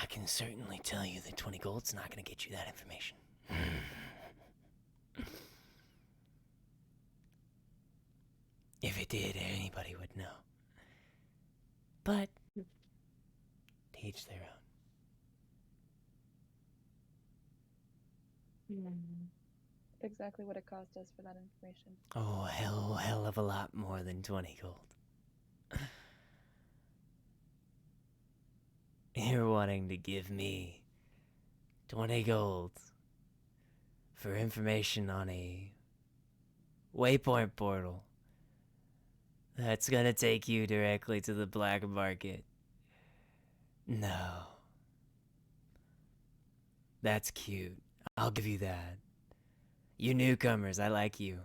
can certainly tell you that 20 gold's not gonna get you that information. If it did, anybody would know. But, to each their own. Exactly what it cost us for that information. Oh, hell of a lot more than 20 gold. You're wanting to give me 20 gold for information on a waypoint portal that's gonna take you directly to the black market. No. That's cute. I'll give you that. You newcomers, I like you.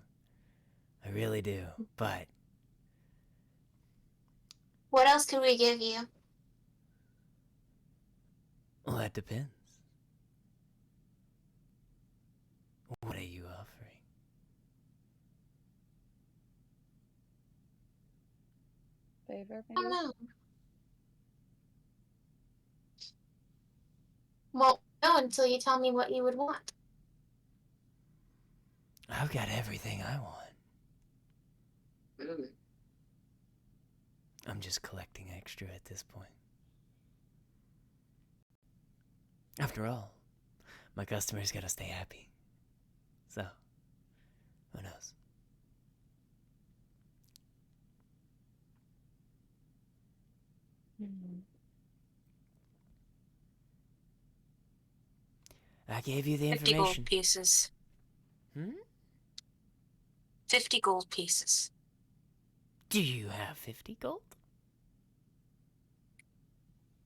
I really do. But What else could we give you? well, that depends. What are you offering? Favor, I don't maybe? know. Won't know until you tell me what you would want. I've got everything I want. I'm just collecting extra at this point. After all, my customers gotta stay happy. So, who knows? I gave you the 50 information. gold pieces. 50 gold pieces. Do you have 50 gold?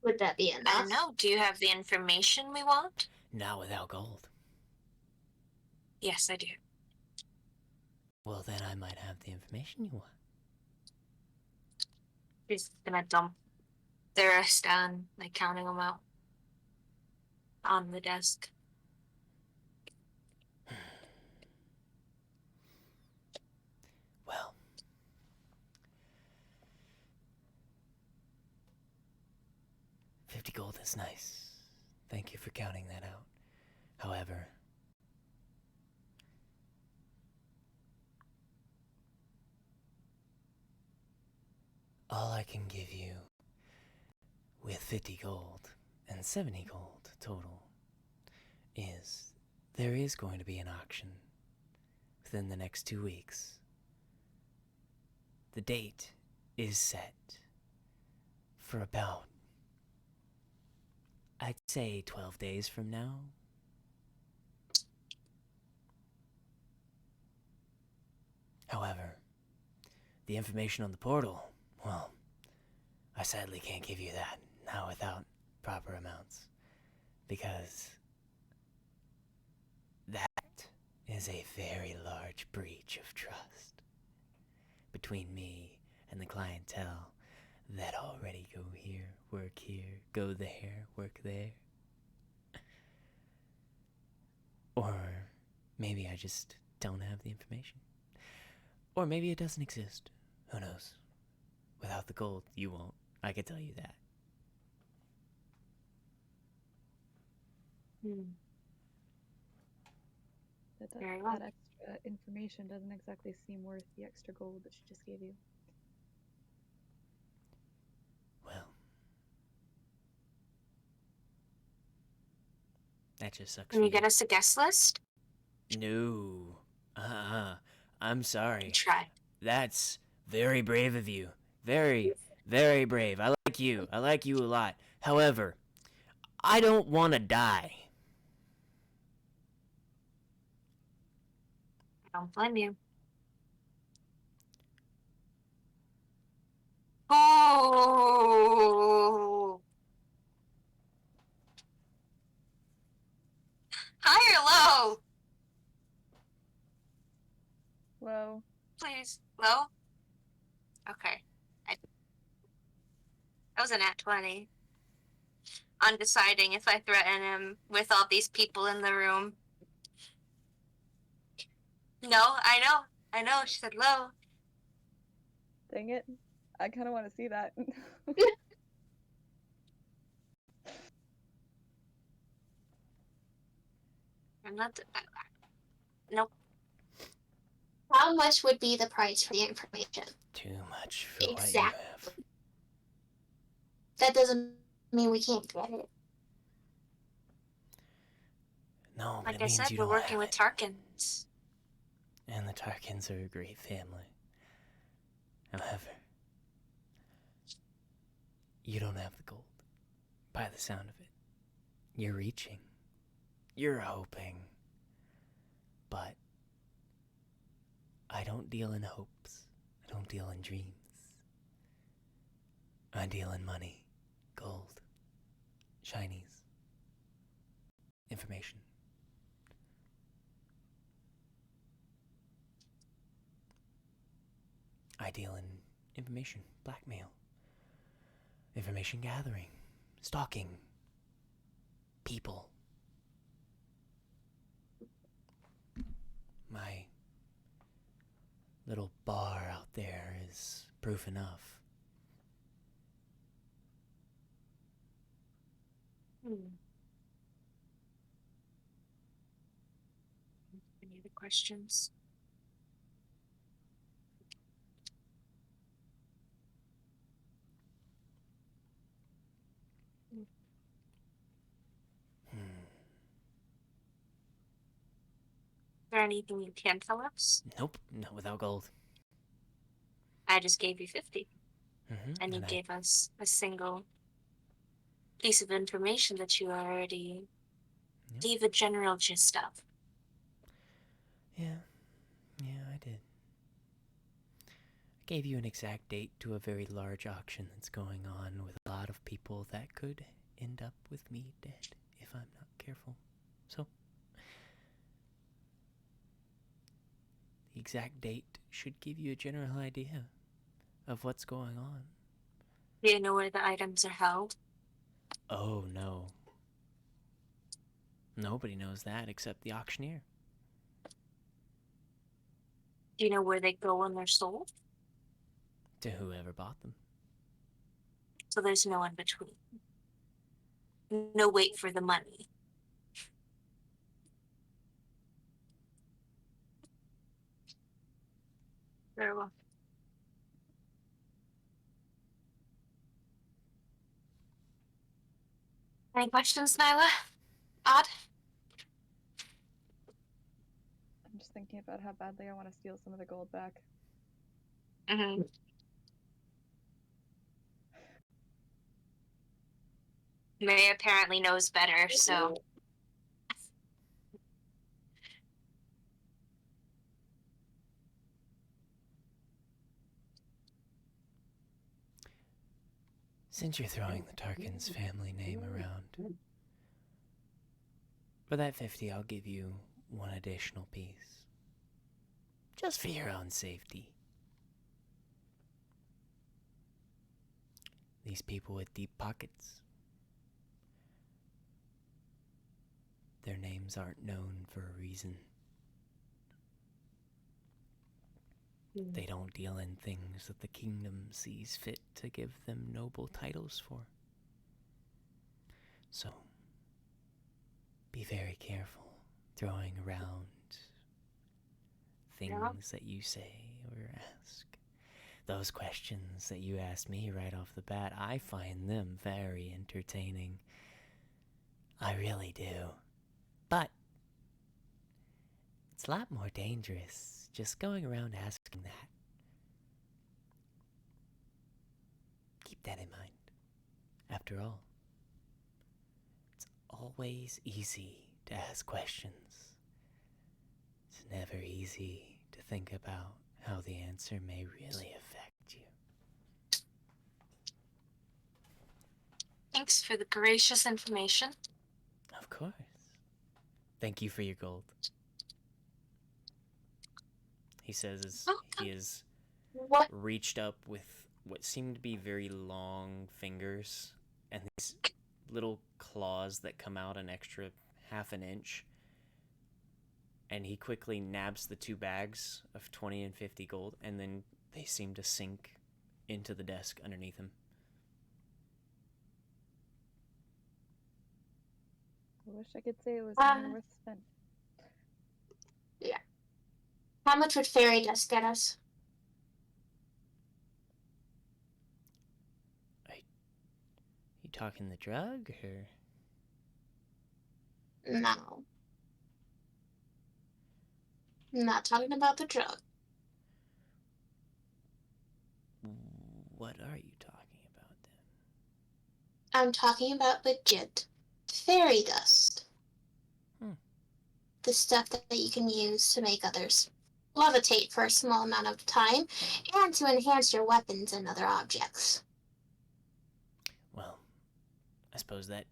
Would that be enough? I don't know. Do you have the information we want? Not without gold. Yes, I do. Well, then I might have the information you want. She's gonna dump the rest down, like counting them out on the desk. Well, $50 gold is nice. Thank you for counting that out. However, all I can give you with 50 gold and 70 gold total is there is going to be an auction within the next 2 weeks. The date is set for about, I'd say 12 days from now. However, the information on the portal, well, I sadly can't give you that, not without proper amounts, because that is a very large breach of trust between me and the clientele that already go here, work here, go there, work there. Or maybe I just don't have the information. Or maybe it doesn't exist. Who knows? Without the gold, you won't. I can tell you that. Very well. That extra information doesn't exactly seem worth the extra gold that she just gave you. Well, that just sucks. Can you get us a guest list? No. I'm sorry. Try. That's very brave of you. Very, very brave. I like you. I like you a lot. However, I don't want to die. I don't blame you. Oh! High or low? Low. Please. Low? Okay. That was a nat 20. I'm deciding if I threaten him with all these people in the room. No, I know, she said low. Dang it. I kind of want to see that. I'm not. Nope. How much would be the price for the information? Too much for what you Exactly. have. That doesn't mean we can't get it. No, but Like it I means said, you we're don't working have with it. Tarkins. And the Tarkins are a great family. However, you don't have the gold. By the sound of it. You're reaching. You're hoping. But I don't deal in hopes. I don't deal in dreams. I deal in money, gold, shinies, information. I deal in information, blackmail, information gathering, stalking, people. My little bar out there is proof enough. Any other questions? Is there anything you can tell us? Nope, not without gold. I just gave you 50, and you And gave us a single piece of information that you already Yep. gave a general gist of. Yeah, I did. I gave you an exact date to a very large auction that's going on with a lot of people that could end up with me dead if I'm not careful. So, the exact date should give you a general idea of what's going on. Do you know where the items are held? Oh, no. Nobody knows that except the auctioneer. Do you know where they go when they're sold? To whoever bought them. So there's no in between. No wait for the money. Very well. Any questions, Nyla? Odd? I'm just thinking about how badly I want to steal some of the gold back. Mm-hmm. May apparently knows better, so. Since you're throwing the Tarkins family name around, for that 50, I'll give you one additional piece. Just for your own safety. These people with deep pockets. Their names aren't known for a reason. They don't deal in things that the kingdom sees fit to give them noble titles for. So, be very careful throwing around things that you say or ask. Those questions that you asked me right off the bat, I find them very entertaining. I really do. But it's a lot more dangerous just going around asking that. Keep that in mind. After all, it's always easy to ask questions. It's never easy to think about how the answer may really affect you. Thanks for the gracious information. Of course. Thank you for your gold. He says as he is What? reached up with what seemed to be very long fingers and these little claws that come out an extra half an inch. And he quickly nabs the two bags of 20 and 50 gold, and then they seem to sink into the desk underneath him. I wish I could say it was money worth spent. How much would fairy dust get us? You talking the drug, or? No. I'm not talking about the drug. What are you talking about then? I'm talking about legit fairy dust. The stuff that you can use to make others levitate for a small amount of time and to enhance your weapons and other objects. Well, I suppose that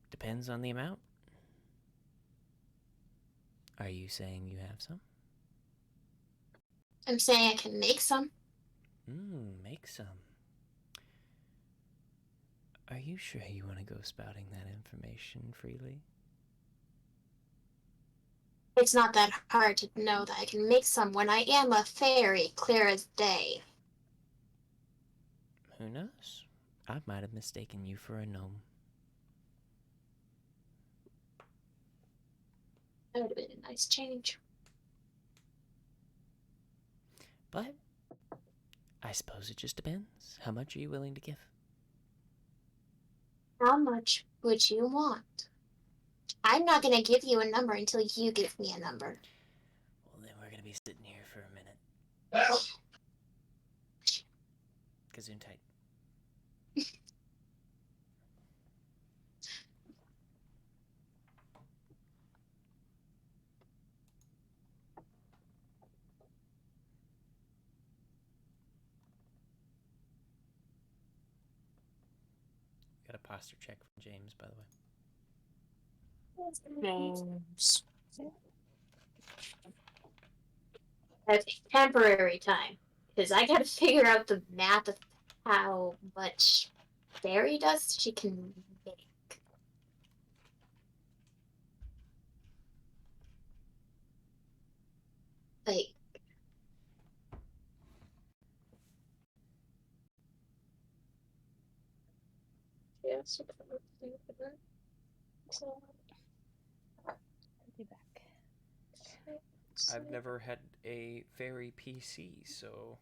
depends on the amount. Are you saying you have some? I'm saying I can make some. Make some. Are you sure you want to go spouting that information freely? It's not that hard to know that I can make some when I am a fairy, clear as day. Who knows? I might have mistaken you for a gnome. That would have been a nice change. But I suppose it just depends. How much are you willing to give? How much would you want? I'm not going to give you a number until you give me a number. Well, then we're going to be sitting here for a minute. Gesundheit. Got a posture check from James, by the way. James. That's temporary time. Because I gotta figure out the math of how much fairy dust she can make. Like, yeah, so I'll be back. I've never had a fairy PC, so...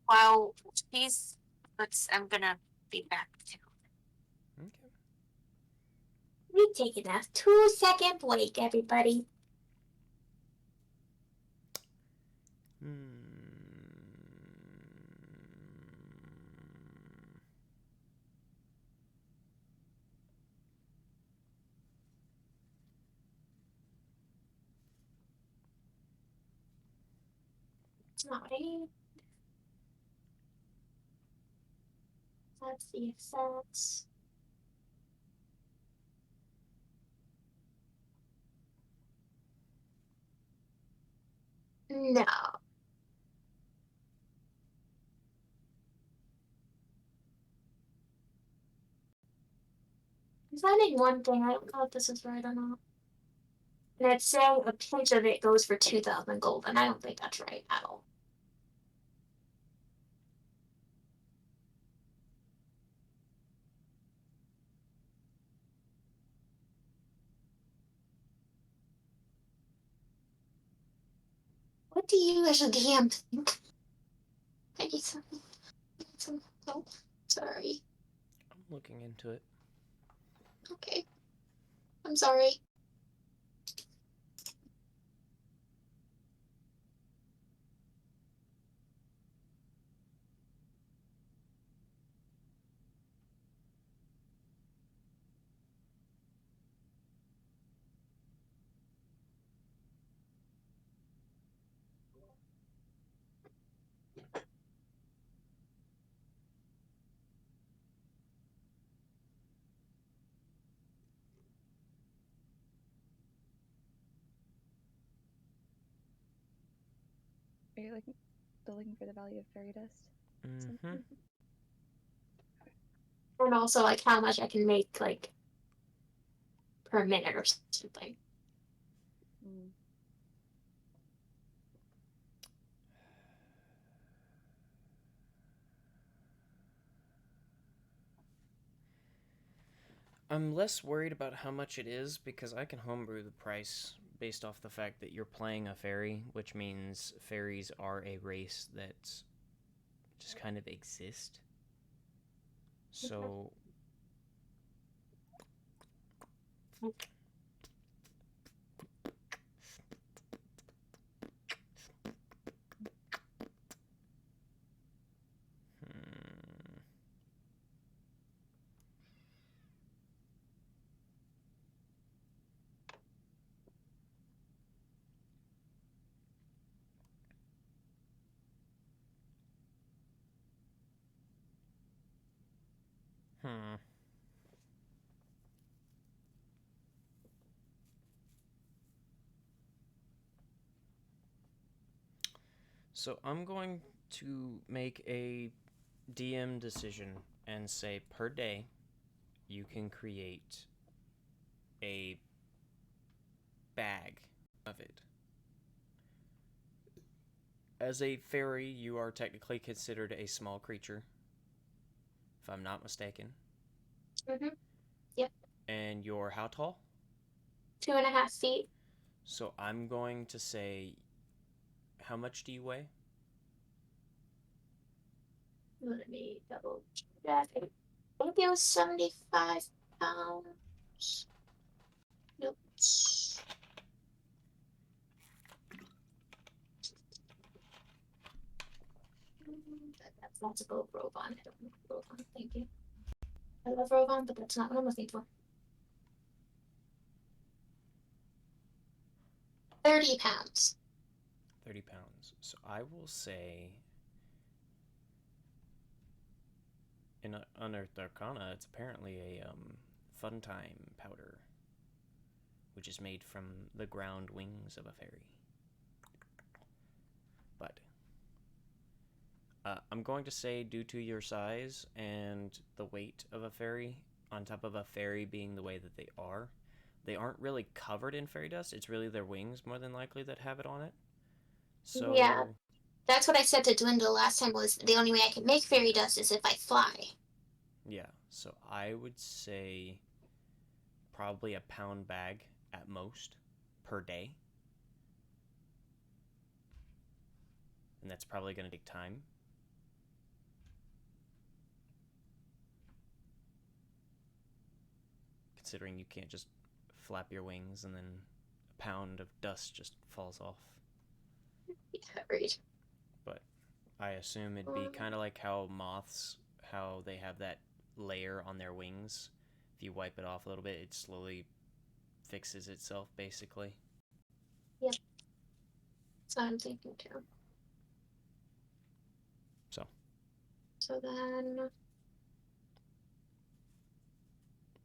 Well, I'm gonna be back too. Okay. we taking a 2-second break, everybody. It's not what I need. Let's see if that's... No. I'm finding one thing. I don't know if this is right or not. And it's saying a pinch of it goes for 2,000 gold, and I don't think that's right at all. What do you as a DM think? I need some help. Sorry. I'm looking into it. Okay. I'm sorry. Are you still looking for the value of fairy dust? Mm-hmm. And also, like, how much I can make, like, per minute or something. Mm. I'm less worried about how much it is because I can homebrew the price based off the fact that you're playing a fairy, which means fairies are a race that just kind of exist. So Hmm. So I'm going to make a DM decision and say per day you can create a bag of it. As a fairy, you are technically considered a small creature, if I'm not mistaken. Mm-hmm. Yep. And you're how tall? 2.5 feet. So I'm going to say, how much do you weigh? Let me double check. I think it was 75 pounds. Nope. That's lots of Rovan. I don't know Rovan. Thank you. I love Rovan, but that's not what I'm looking for. 30 pounds. 30 pounds. So I will say, in Unearthed Arcana, it's apparently a fun time powder, which is made from the ground wings of a fairy. But I'm going to say, due to your size and the weight of a fairy, on top of a fairy being the way that they aren't really covered in fairy dust. It's really their wings, more than likely, that have it on it. So Yeah. That's what I said to Dwindle last time, was the only way I can make fairy dust is if I fly. yeah, so I would say probably a pound bag at most per day. And that's probably going to take time. Considering you can't just flap your wings and then a pound of dust just falls off. Yeah, agreed. But I assume it'd be kind of like how moths, how they have that layer on their wings. If you wipe it off a little bit, it slowly fixes itself, basically. Yep. So I'm thinking too. So then,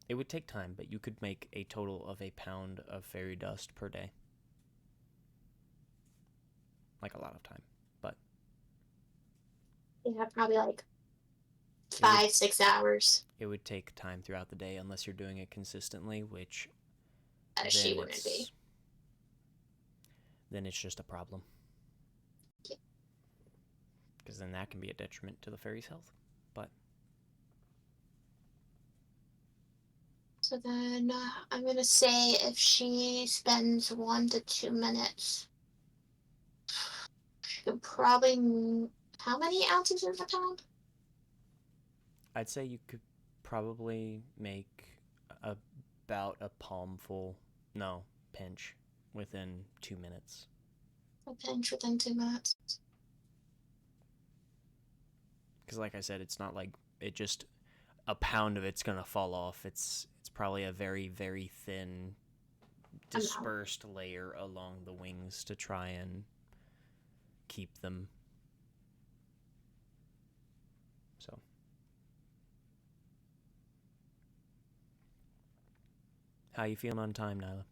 It would take time, but you could make a total of a pound of fairy dust per day. Like a lot of time. But yeah, probably like 5-6 hours. it would take time throughout the day unless you're doing it consistently, which She wouldn't be. then it's just a problem. Yeah. Because then that can be a detriment to the fairy's health. But So then I'm gonna say if she spends 1 to 2 minutes, she could probably. How many ounces in a pound? I'd say you could probably make about a palmful, no, pinch, within 2 minutes. A pinch within 2 minutes. Because like I said, it's not like it just a pound of it's gonna fall off. It's probably a very, very thin, dispersed layer along the wings to try and keep them. So how you feeling on time, Nyla?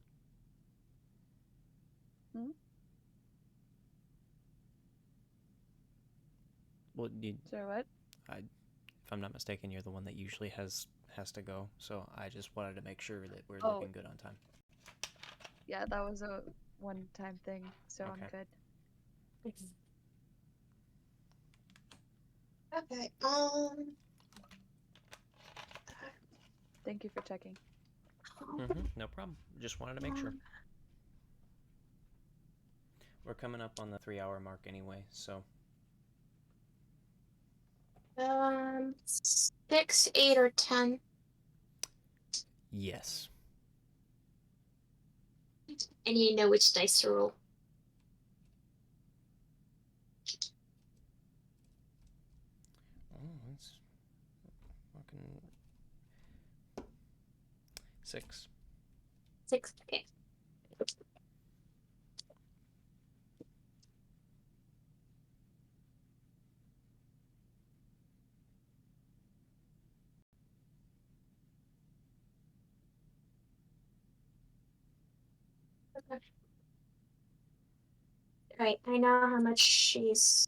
Well, Sorry, what? if I'm not mistaken, you're the one that usually has to go. So I just wanted to make sure that we're Oh. looking good on time. Yeah, that was a one-time thing, so I'm Okay. good. Okay. Thank you for checking. No problem. Just wanted to make sure. We're coming up on the 3-hour mark anyway, so 6, 8, or 10. yes. And you know which dice to roll. Oh, that's fucking 6. 6. Okay. Okay. Alright, I know how much she's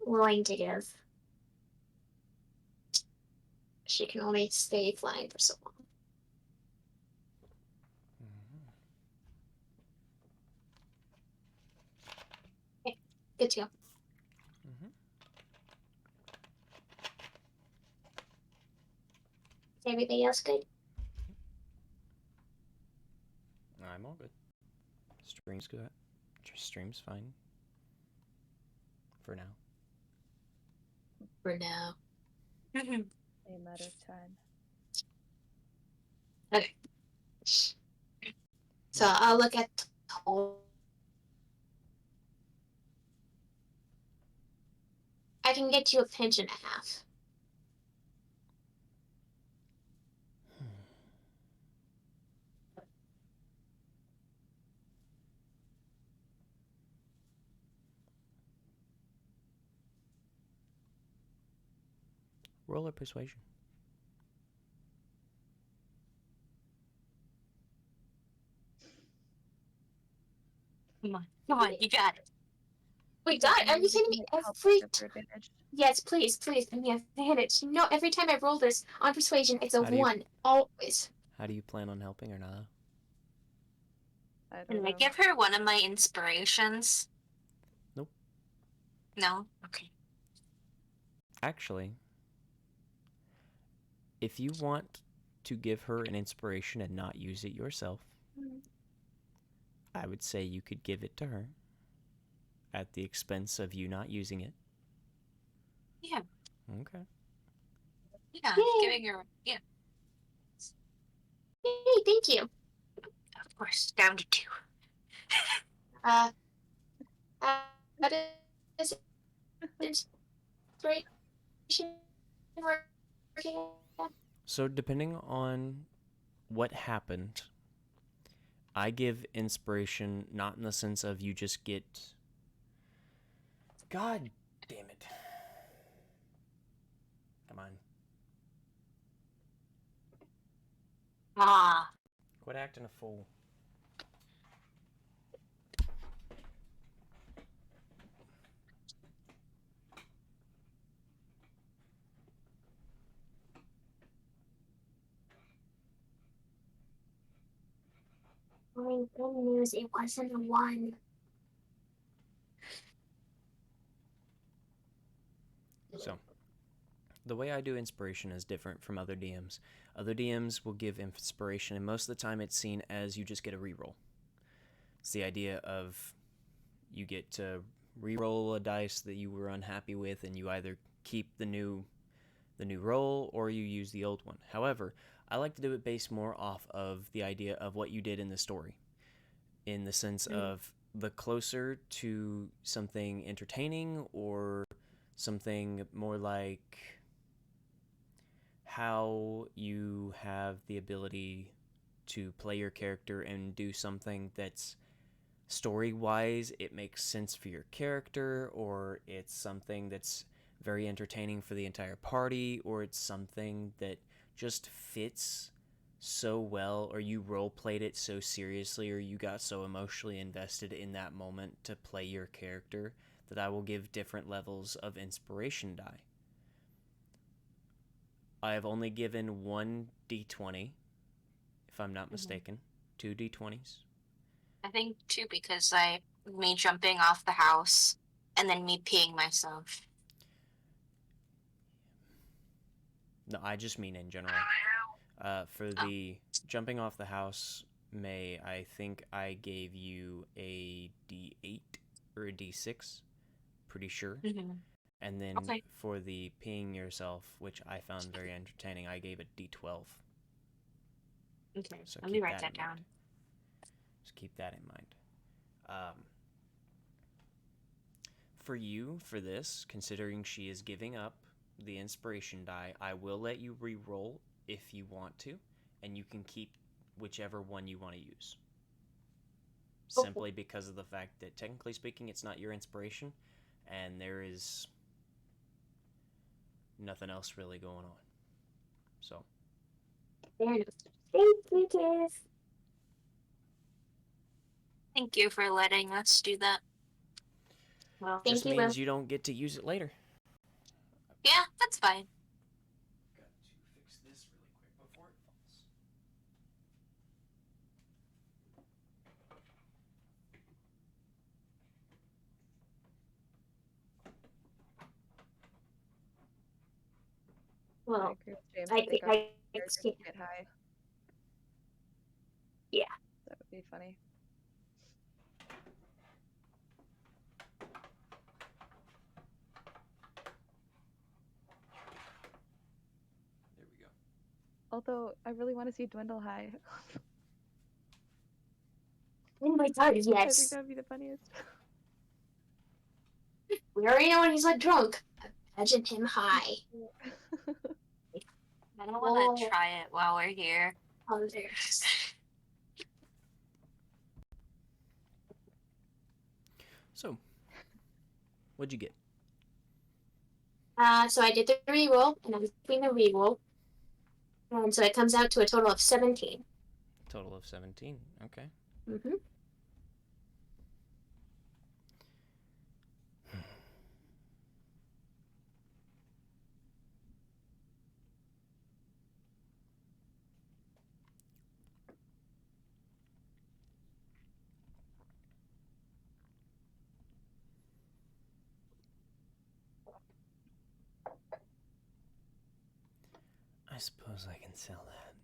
willing to give. She can only stay flying for so long. Okay, good to go. Mm-hmm. Is everybody else good? I'm all good. Stream's good. Stream's fine. For now. For now. A matter of time. Okay. So I'll look at total. I can get you a pinch and a half. Roll a persuasion. Come on, you got it. Wait, God, are you kidding me? Every Advantage. yes, please, give me advantage. No, every time I roll this on persuasion, it's a How do you- 1. Always. How do you plan on helping or not? I don't Can know. I give her one of my inspirations? Nope. No? Okay. Actually, if you want to give her an inspiration and not use it yourself, I would say you could give it to her at the expense of you not using it. Yeah. Okay. Yeah, Yay. giving her, yeah, Yay, thank you. of course, down to 2. How does inspiration work again? So depending on what happened, I give inspiration not in the sense of you just get... God damn it. Come on. Ah. Quit acting a fool. Oh, good news, it wasn't a 1. So, the way I do inspiration is different from other DMs. Other DMs will give inspiration, and most of the time it's seen as you just get a reroll. It's the idea of you get to reroll a dice that you were unhappy with, and you either keep the new roll or you use the old one. However, I like to do it based more off of the idea of what you did in the story, in the sense of the closer to something entertaining or something more like how you have the ability to play your character and do something that's story-wise it makes sense for your character, or it's something that's very entertaining for the entire party, or it's something that just fits so well, or you role-played it so seriously, or you got so emotionally invested in that moment to play your character, that I will give different levels of inspiration die. I have only given 1 d20, if I'm not mistaken. 2 d20s. I think 2 because me jumping off the house and then me peeing myself. No, I just mean in general. For the jumping off the house, May, I think I gave you a D8 or a D6, pretty sure. Mm-hmm. And then Okay. for the peeing yourself, which I found very entertaining, I gave a D12. Okay. So Let me keep write that that in mind. down. Just keep that in mind. For you, for this, considering she is giving up the inspiration die, I will let you re-roll if you want to, and you can keep whichever one you want to use. Okay. Simply because of the fact that, technically speaking, it's not your inspiration, and there is nothing else really going on. So, Fair enough. Thank you, Tiff. Thank you for letting us do that. Well, just thank you, means Will. you don't get to use it later. Yeah, that's fine. Got to fix this really quick before it falls. I Well, agree with James. I They can't, got I characters can't. to get high. Yeah. That would be funny. There we go. Although I really want to see Dwindle high. Oh my god, I think yes. that would be the funniest. We already know when he's like drunk. Imagine him high. I don't want Oh, to try it while we're here. oh, there. So, what'd you get? So I did the reroll, and I'm doing the reroll. And so it comes out to a total of 17. Total of 17. Okay. Mm-hmm. I suppose I can sell that.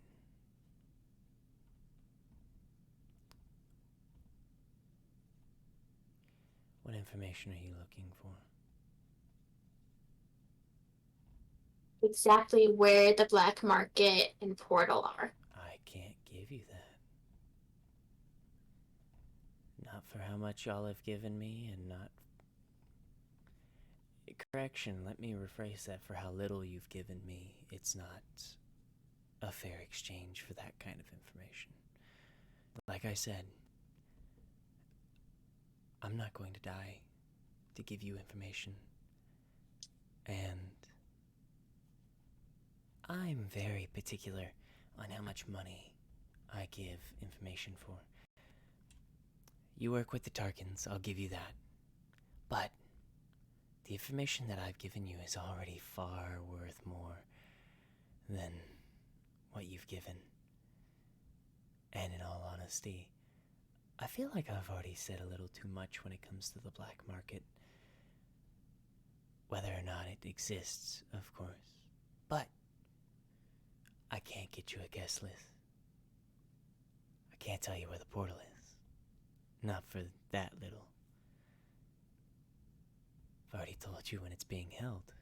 What information are you looking for? Exactly where the black market and portal are. I can't give you that. Not for how much y'all have given me, and not. Correction, let me rephrase that. For how little you've given me, it's not a fair exchange for that kind of information. Like I said, I'm not going to die to give you information. And I'm very particular on how much money I give information for. You work with the Tarkins, I'll give you that. But the information that I've given you is already far worth more than what you've given. And in all honesty, I feel like I've already said a little too much when it comes to the black market. Whether or not it exists, of course. But I can't get you a guest list. I can't tell you where the portal is. Not for that little. I've already told you when it's being held.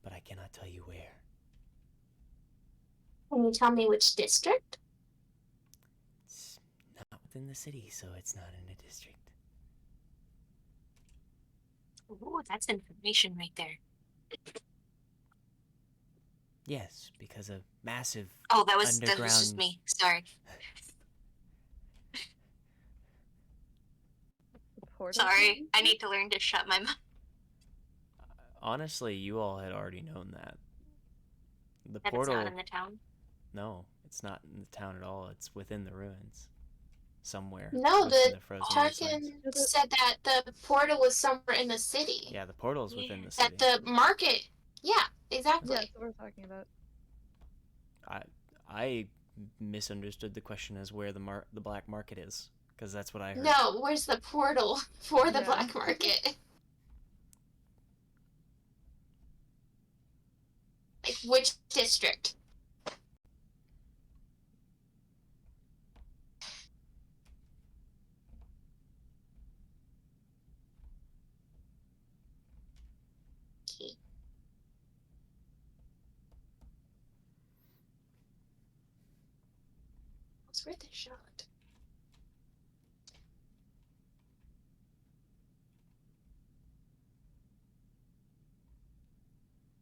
But I cannot tell you where. Can you tell me which district? It's not within the city, so it's not in a district. Ooh, that's information right there. Yes, because a massive Oh, that was just underground. me. Sorry. The portal Sorry. thing? I need to learn to shut my mouth. Honestly, you all had already known that. The That it's portal. not in the town. No, it's not in the town at all. It's within the ruins. Somewhere. No, within the frozen wastelands. Tarkin said that the portal was somewhere in the city. Yeah, the portal's within Yeah. the city. That the market. Yeah, exactly. Yeah, that's what we're talking about. I misunderstood the question as where the black market is, because that's what I heard. No, where's the portal for the Yeah. black market? Like, which district? It's worth a shot.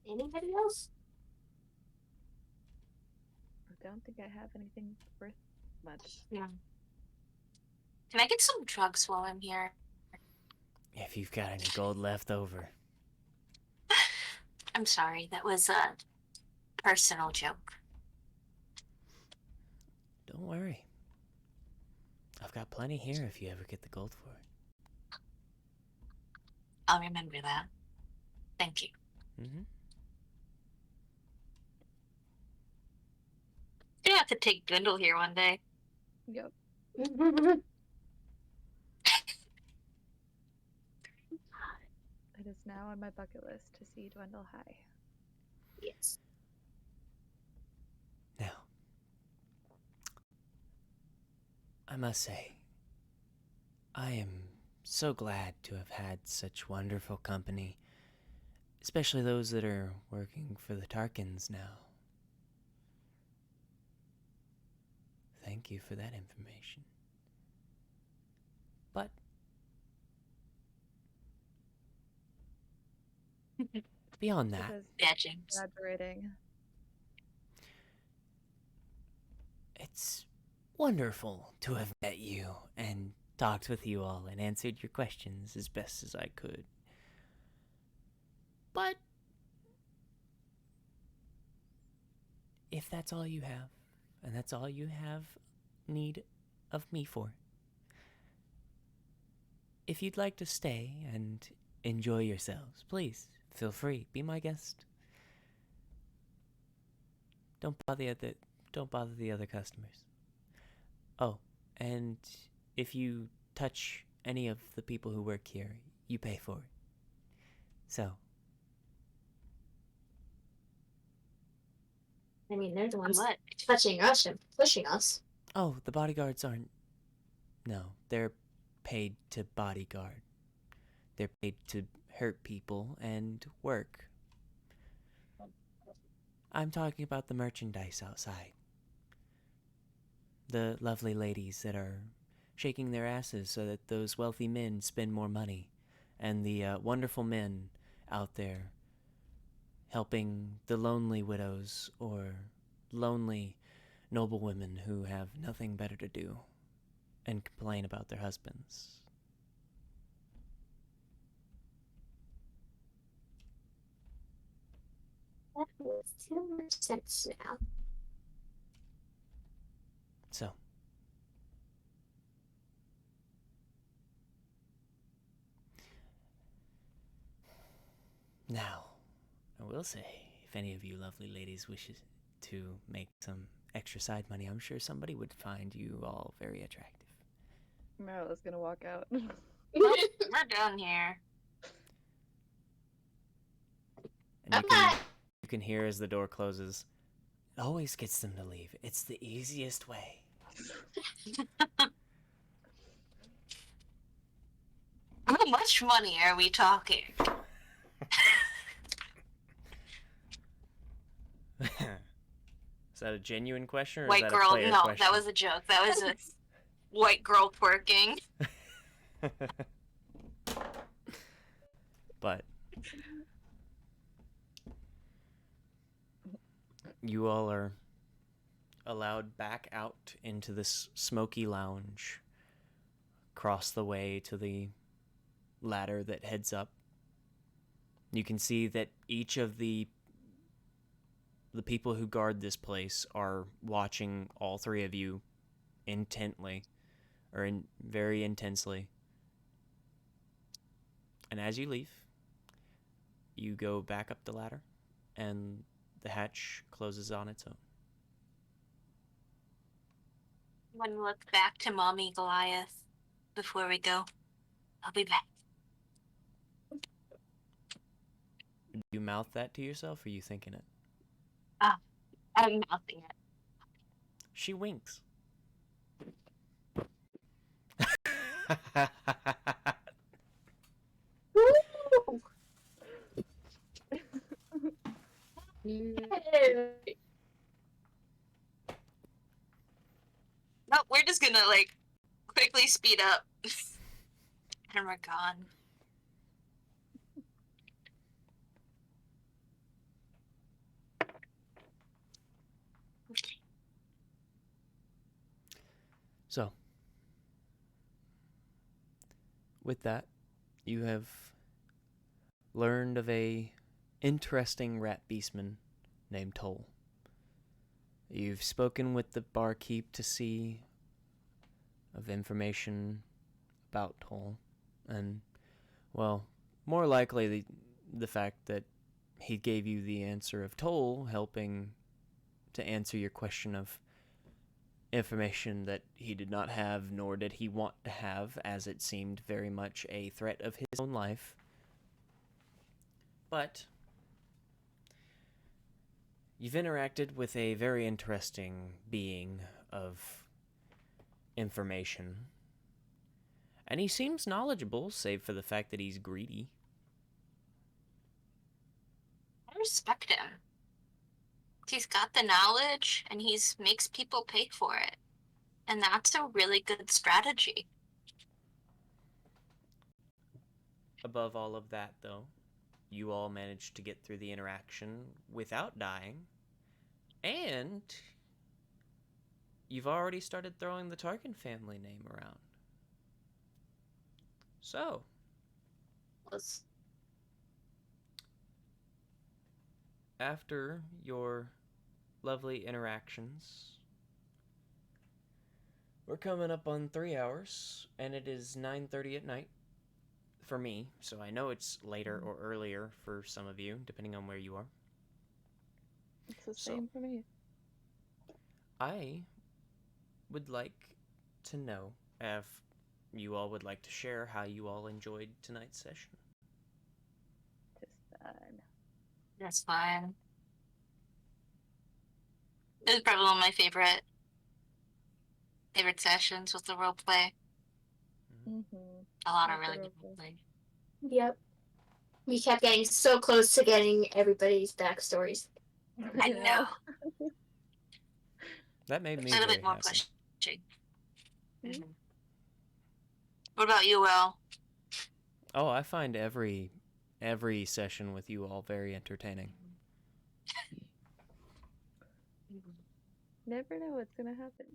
Anybody else? I don't think I have anything worth much. Yeah. Can I get some drugs while I'm here? If you've got any gold left over. I'm sorry, that was a personal joke. Don't worry. I've got plenty here if you ever get the gold for it. I'll remember that. Thank you. Mm-hmm. Gonna have to take Dwindle here one day. Yep. It is now on my bucket list to see Dwindle High. Yes. Now, I must say, I am so glad to have had such wonderful company, especially those that are working for the Tarkins now. Thank you for that information. But beyond that, Because Yeah, James. exaggerating. it's wonderful to have met you and talked with you all and answered your questions as best as I could. But if that's all you have, and that's all you have need of me for, if you'd like to stay and enjoy yourselves, please feel free. Be my guest. Don't bother the other customers. Oh, and if you touch any of the people who work here, you pay for it. So, I mean, they're the ones What? touching us and pushing us. oh, the bodyguards aren't. No, they're paid to bodyguard. They're paid to hurt people and work. I'm talking about the merchandise outside. The lovely ladies that are shaking their asses so that those wealthy men spend more money, and the wonderful men out there helping the lonely widows or lonely noblewomen who have nothing better to do and complain about their husbands. That makes too much sense now. So, now, I will say, if any of you lovely ladies wishes to make some extra side money, I'm sure somebody would find you all very attractive. Marilla's gonna walk out. We're done here. And you can hear as the door closes. It always gets them to leave. It's the easiest way. How much money are we talking? Is that a genuine question or White is that girl? a player No, question? that was a joke. That was a white girl twerking. But you all are allowed back out into this smoky lounge across the way to the ladder that heads up. You can see that each of the people who guard this place are watching all three of you intently, or very intensely. And as you leave, you go back up the ladder, and the hatch closes on its own. I'm gonna look back to Mommy Goliath before we go. I'll be back. Do you mouth that to yourself, or are you thinking it? I'm mouthing it. She winks. No, just gonna like quickly speed up. And we're gone. So, with that, you have learned of a interesting rat beastman named Toll. You've spoken with the barkeep to see of information about Toll, and, well, more likely the fact that he gave you the answer of Toll, helping to answer your question of information that he did not have, nor did he want to have, as it seemed very much a threat of his own life. But you've interacted with a very interesting being of information, and he seems knowledgeable, save for the fact that he's greedy. I respect him. He's got the knowledge, and he's makes people pay for it. And that's a really good strategy. Above all of that, though, you all managed to get through the interaction without dying, and you've already started throwing the Tarkin family name around. So, after your lovely interactions, we're coming up on 3 hours, and it is 9:30 at night for me, so I know it's later or earlier for some of you, depending on where you are. It's the So- same for me. I would like to know if you all would like to share how you all enjoyed tonight's session. Just fun. That's fine. It was probably one of my favorite sessions with the roleplay. Mm-hmm. A lot of Love the really good roleplay. roleplay. Yep. We kept getting so close to getting everybody's backstories. I know. That made me A little very bit more happy. pushing. Mhm. Mhm. What about you, Will? Oh, I find every session with you all very entertaining. Never know what's gonna happen.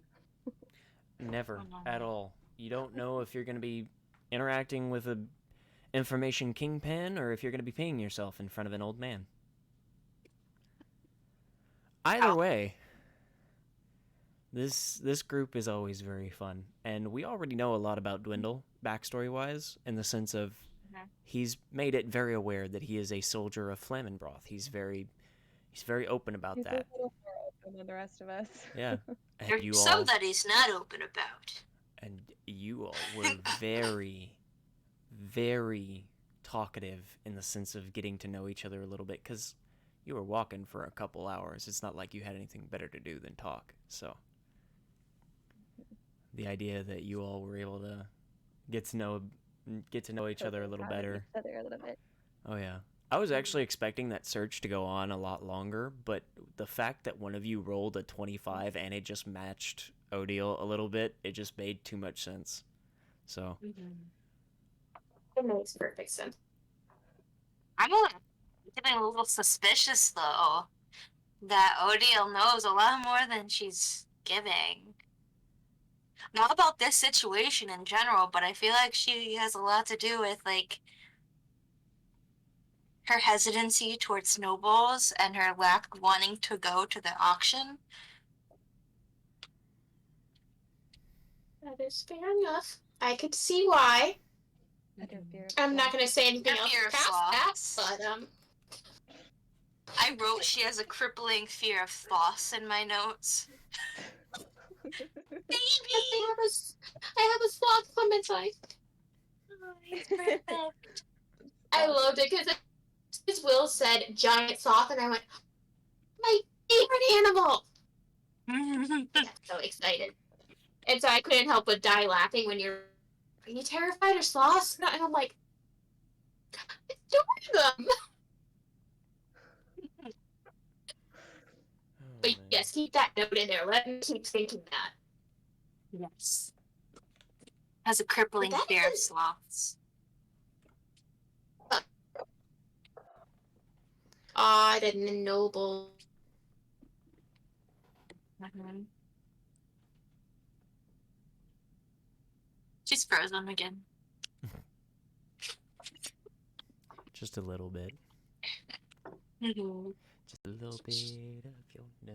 Never at all. You don't know if you're going to be interacting with a information kingpin or if you're going to be peeing yourself in front of an old man. Either Oh. way, this group is always very fun, and we already know a lot about Dwindle backstory-wise, in the sense of Mhm. he's made it very aware that he is a soldier of Flammenbroth. He's very open about He's that. a little more open than the rest of us. Yeah, and There's you some all that he's not open about. were very, very talkative in the sense of getting to know each other a little bit, because you were walking for a couple hours. It's not like you had anything better to do than talk. So the idea that you all were able to get to know each other a little better. Each other a little bit. Oh yeah. I was actually expecting that search to go on a lot longer, but the fact that one of you rolled a 25 and it just matched Odile a little bit, it just made too much sense. So, It makes perfect sense. I'm getting a little suspicious, though, that Odile knows a lot more than she's giving. Not about this situation in general, but I feel like she has a lot to do with, like, her hesitancy towards snowballs and her lack of wanting to go to the auction. That is fair enough. I could see why. I do fear of I'm not sloth. going to say anything Your else fear of past that, sloths. but I wrote she has a crippling fear of sloths in my notes. Baby! I have a sloth clementine. Oh, he's perfect. I loved it because Will said giant sloth, and I went, my favorite animal. I got so excited, and so I couldn't help but die laughing when are you terrified of sloths? No, and I'm like, adore them. oh, But man. yes, keep that note in there. Let me keep thinking that. Yes. Has a crippling that fear of is- sloths. Odd and noble. Mhm. She's frozen again. Just a little bit. Mhm. Just a little bit of your love for me.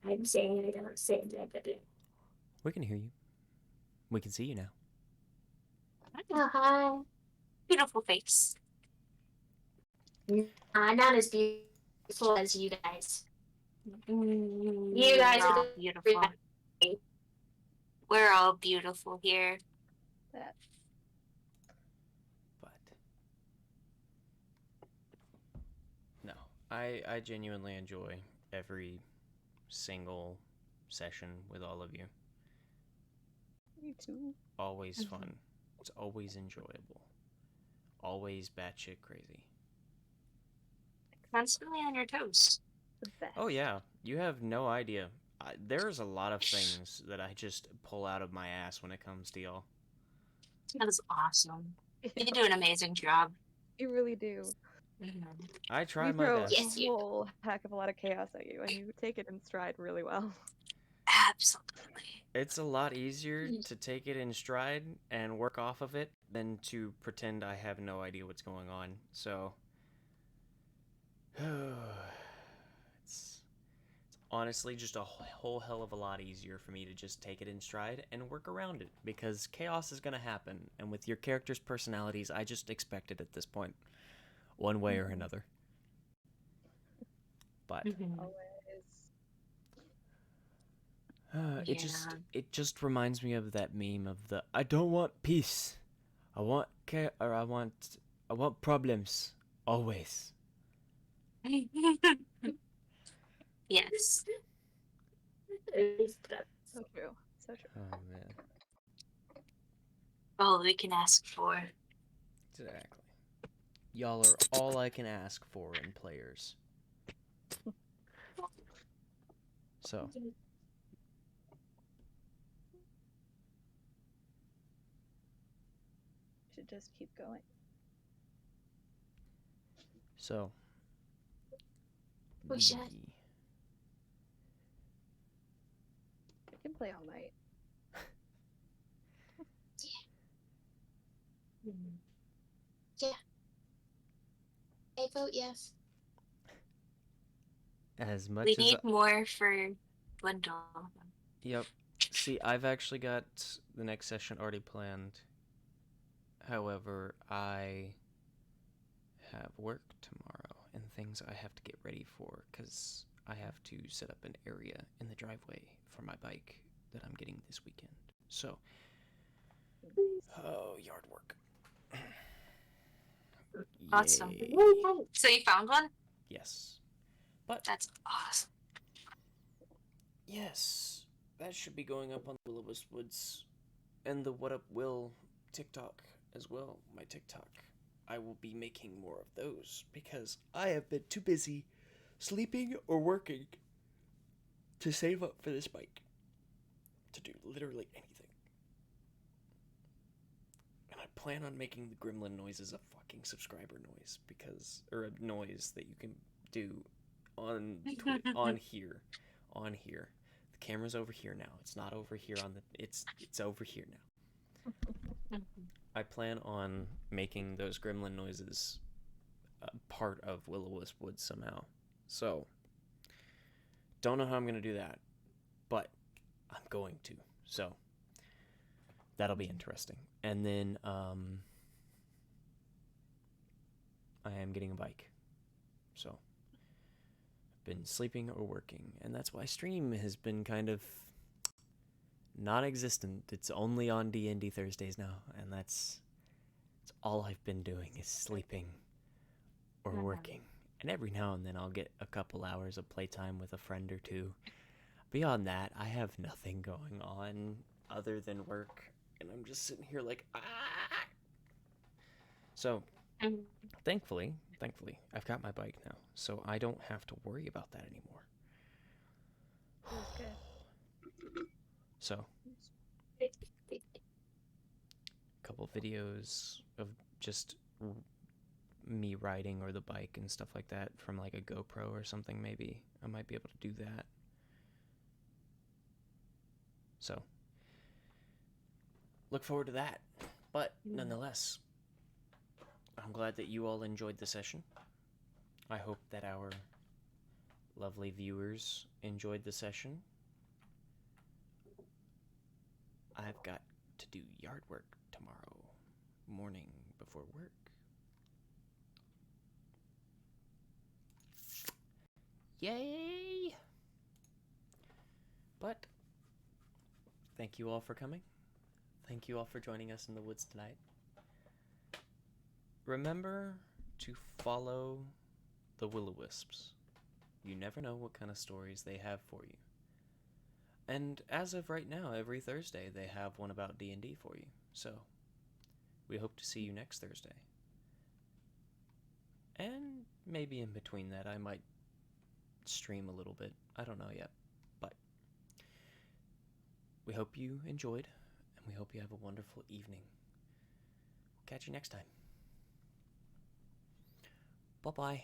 I'm saying I don't say that. We can hear you. We can see you now. Oh, hi. Beautiful face. Not as beautiful as you guys. You guys are are all the beautiful. We're all beautiful here. That But no, I genuinely enjoy every single session with all of you. me too. Always fun. It's always enjoyable. Always batshit crazy. Constantly on your toes. The best. Oh yeah, you have no idea. There's a lot of things that I just pull out of my ass when it comes to y'all. That is awesome. You do an amazing job. You really do. Mhm. I try We my throw best. Yes, a you- whole heck of a lot of chaos at you, and you take it in stride really well. Absolutely. It's a lot easier to take it in stride and work off of it than to pretend I have no idea what's going on. So it's honestly just a whole hell of a lot easier for me to just take it in stride and work around it because chaos is going to happen, and with your characters' personalities, I just expect it at this point, one way or another. But Mhm. Always. it just reminds me of that meme of the I don't want peace, I want I want problems always. Yes. So true. So true. Oh man, All we can ask for. exactly. Y'all are all I can ask for in players. So Should just keep going. so We should. I can play all night. I vote yes. As much We as need more for Dwindle. Yep. See, I've actually got the next session already planned. However, I have work tomorrow and things I have to get ready for because I have to set up an area in the driveway for my bike that I'm getting this weekend. So, yard work. Awesome. Yay. So you found one? Yes. But That's awesome. yes, that should be going up on the Will-O-Wisp Woods and the What Up Will TikTok as well. My TikTok. I will be making more of those because I have been too busy sleeping or working to save up for this bike to do literally anything. And I plan on making the gremlin noises a fucking subscriber noise because, or a noise that you can do on on here. The camera's over here now. It's not over here on the. It's over here now. I plan on making those gremlin noises a part of Will-O-Wisp Woods somehow. So, don't know how I'm going to do that, but I'm going to. So, that'll be interesting. And then I am getting a bike. So, I've been sleeping or working, and that's why stream has been kind of non-existent. It's only on D&D Thursdays now, and that's all I've been doing is sleeping or working. And every now and then I'll get a couple hours of playtime with a friend or two. Beyond that, I have nothing going on other than work, and I'm just sitting here like, ah! So, thankfully, Thankfully, I've got my bike now, so I don't have to worry about that anymore. That's good. So, a couple videos of just me riding or the bike and stuff like that from like a GoPro or something, maybe. I might be able to do that. So, look forward to that. But nonetheless, I'm glad that you all enjoyed the session. I hope that our lovely viewers enjoyed the session. I've got to do yard work tomorrow morning before work. Yay! But thank you all for coming. Thank you all for joining us in the woods tonight. Remember to follow the Will-O-Wisps. You never know what kind of stories they have for you. And as of right now, every Thursday they have one about D&D for you. So, we hope to see you next Thursday. And maybe in between that I might stream a little bit. I don't know yet. But we hope you enjoyed, and we hope you have a wonderful evening. Catch you next time. Bye-bye.